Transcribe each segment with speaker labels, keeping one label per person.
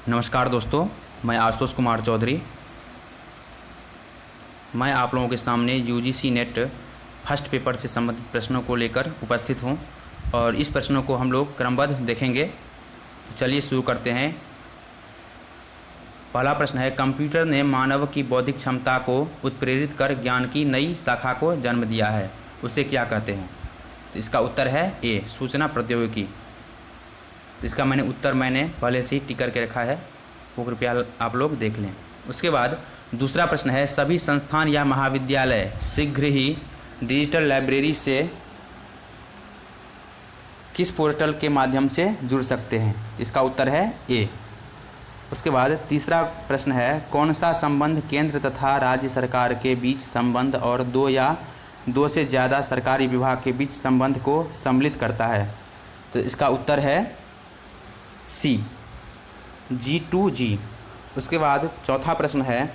Speaker 1: नमस्कार दोस्तों, मैं आशुतोष कुमार चौधरी। मैं आप लोगों के सामने यूजीसी नेट फर्स्ट पेपर से संबंधित प्रश्नों को लेकर उपस्थित हूं और इस प्रश्नों को हम लोग क्रमबद्ध देखेंगे। तो चलिए शुरू करते हैं। पहला प्रश्न है, कंप्यूटर ने मानव की बौद्धिक क्षमता को उत्प्रेरित कर ज्ञान की नई शाखा को जन्म दिया है, उसे क्या कहते हैं? तो इसका उत्तर है ए, सूचना प्रौद्योगिकी। तो इसका उत्तर मैंने पहले से ही टिक करके रखा है, वो कृपया आप लोग देख लें। उसके बाद दूसरा प्रश्न है, सभी संस्थान या महाविद्यालय शीघ्र ही डिजिटल लाइब्रेरी से किस पोर्टल के माध्यम से जुड़ सकते हैं? इसका उत्तर है ए। उसके बाद तीसरा प्रश्न है, कौन सा संबंध केंद्र तथा राज्य सरकार के बीच संबंध और दो या दो से ज़्यादा सरकारी विभाग के बीच संबंध को सम्मिलित करता है? तो इसका उत्तर है सी, G2G। उसके बाद चौथा प्रश्न है,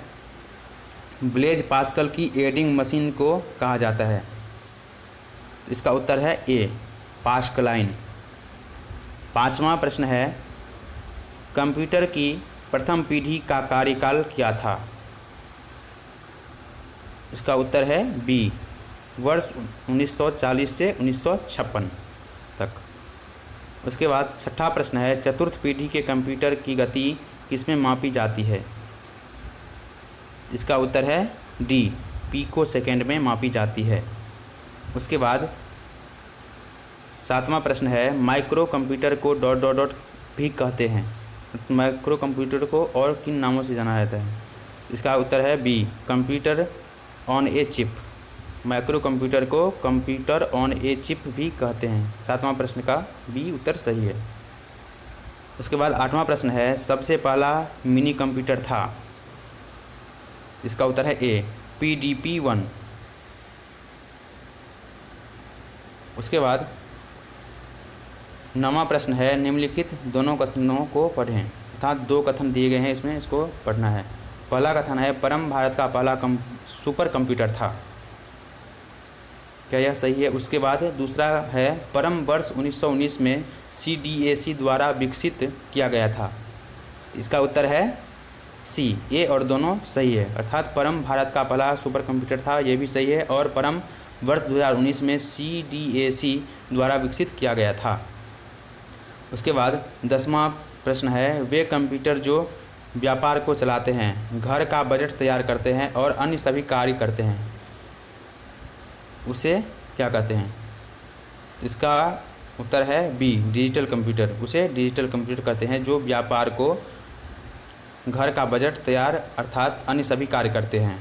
Speaker 1: ब्लेज पास्कल की एडिंग मशीन को कहा जाता है? तो इसका उत्तर है ए, पास्कलाइन। पांचवा प्रश्न है, कंप्यूटर की प्रथम पीढ़ी का कार्यकाल क्या था? इसका उत्तर है बी, वर्ष 1940 से 1956 तक। उसके बाद छठा प्रश्न है, चतुर्थ पीढ़ी के कंप्यूटर की गति किसमें मापी जाती है? इसका उत्तर है डी, पीको सेकेंड में मापी जाती है। उसके बाद सातवां प्रश्न है, माइक्रो कंप्यूटर को ... भी कहते हैं। माइक्रो कंप्यूटर को और किन नामों से जाना जाता है? इसका उत्तर है B, computer on a chip. Microcomputer को कंप्यूटर ऑन ए चिप भी कहते हैं। सातवां प्रश्न का बी उत्तर सही है। उसके बाद आठवां प्रश्न है, सबसे पहला मिनी कंप्यूटर था? इसका उत्तर है ए, PDP-1। उसके बाद नौवां प्रश्न है, निम्नलिखित दोनों कथनों को पढ़ें। अर्थात दो कथन दिए गए हैं, इसमें इसको पढ़ना है। पहला कथन है, परम भारत का पहला सुपर कंप्यूटर था। क्या यह सही है? उसके बाद दूसरा है, परम वर्ष 1919 में CDAC द्वारा विकसित किया गया था। इसका उत्तर है सी, ए और दोनों सही है। अर्थात परम भारत का पहला सुपर कंप्यूटर था, ये भी सही है, और परम वर्ष 2019 में CDAC द्वारा विकसित किया गया था। उसके बाद 10वां प्रश्न है, वे कंप्यूटर जो व्यापार को चलाते हैं, घर का बजट तैयार करते हैं और अन्य सभी कार्य करते हैं, उसे क्या कहते हैं? इसका उत्तर है बी, डिजिटल कंप्यूटर। उसे डिजिटल कंप्यूटर कहते हैं जो व्यापार को, घर का बजट तैयार अर्थात अन्य सभी कार्य करते हैं,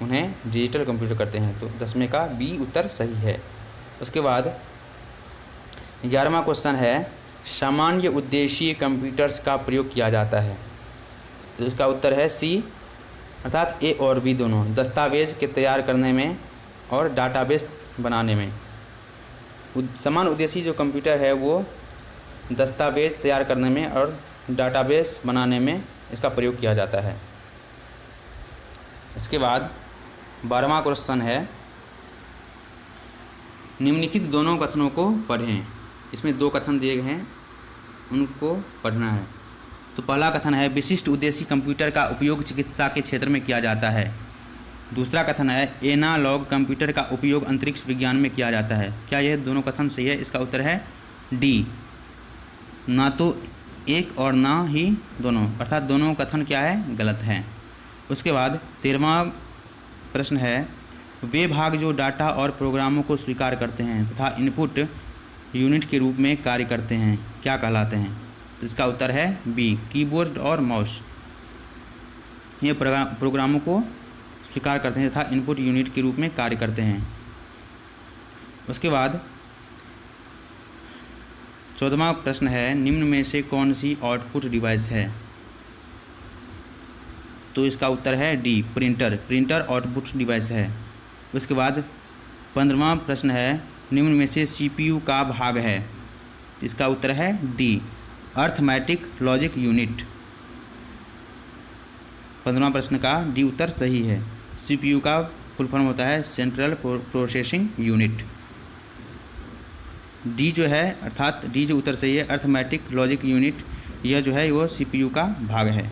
Speaker 1: उन्हें डिजिटल कंप्यूटर कहते हैं। तो 10वें का बी उत्तर सही है। उसके बाद 11वां क्वेश्चन है, सामान्य उद्देशीय कंप्यूटर्स का प्रयोग किया जाता है? तो इसका उत्तर है सी, अर्थात ए और बी दोनों, दस्तावेज के तैयार करने में और डाटाबेस बनाने में। समान उद्देशीय जो कंप्यूटर है वो दस्तावेज तैयार करने में और डाटाबेस बनाने में इसका प्रयोग किया जाता है। इसके बाद 12वां क्वेश्चन है, निम्नलिखित दोनों कथनों को पढ़ें। इसमें दो कथन दिए गए हैं, उनको पढ़ना है। तो पहला कथन है, विशिष्ट उद्देशीय कंप्यूटर का उपयोग चिकित्सा के क्षेत्र में किया जाता है। दूसरा कथन है, एनालॉग कंप्यूटर का उपयोग अंतरिक्ष विज्ञान में किया जाता है। क्या यह दोनों कथन सही है? इसका उत्तर है डी, ना तो एक और ना ही दोनों, अर्थात दोनों कथन क्या है? गलत हैं। उसके बाद 13वां प्रश्न है, वे भाग जो डाटा और प्रोग्रामों को स्वीकार करते हैं तथा इनपुट यूनिट के रूप में कार्य करते हैं, क्या कहलाते हैं? तो इसका उत्तर है बी, कीबोर्ड और माउस। ये प्रोग्रामों को स्वीकार करते हैं तथा इनपुट यूनिट के रूप में कार्य करते हैं। उसके बाद 14वां प्रश्न है, निम्न में से कौन सी आउटपुट डिवाइस है? तो इसका उत्तर है D, printer. Printer output device है। उसके बाद 15वां प्रश्न है, निम्न में से CPU का भाग है? इसका उत्तर है डी, अर्थमेटिक लॉजिक यूनिट। 15वां प्रश्न का डी उत्तर सही है। CPU का फुल फॉर्म होता है सेंट्रल प्रोसेसिंग यूनिट। डी जो है, अर्थात डी जो उत्तर सही है, अर्थमेटिक लॉजिक यूनिट यह जो है वो CPU का भाग है।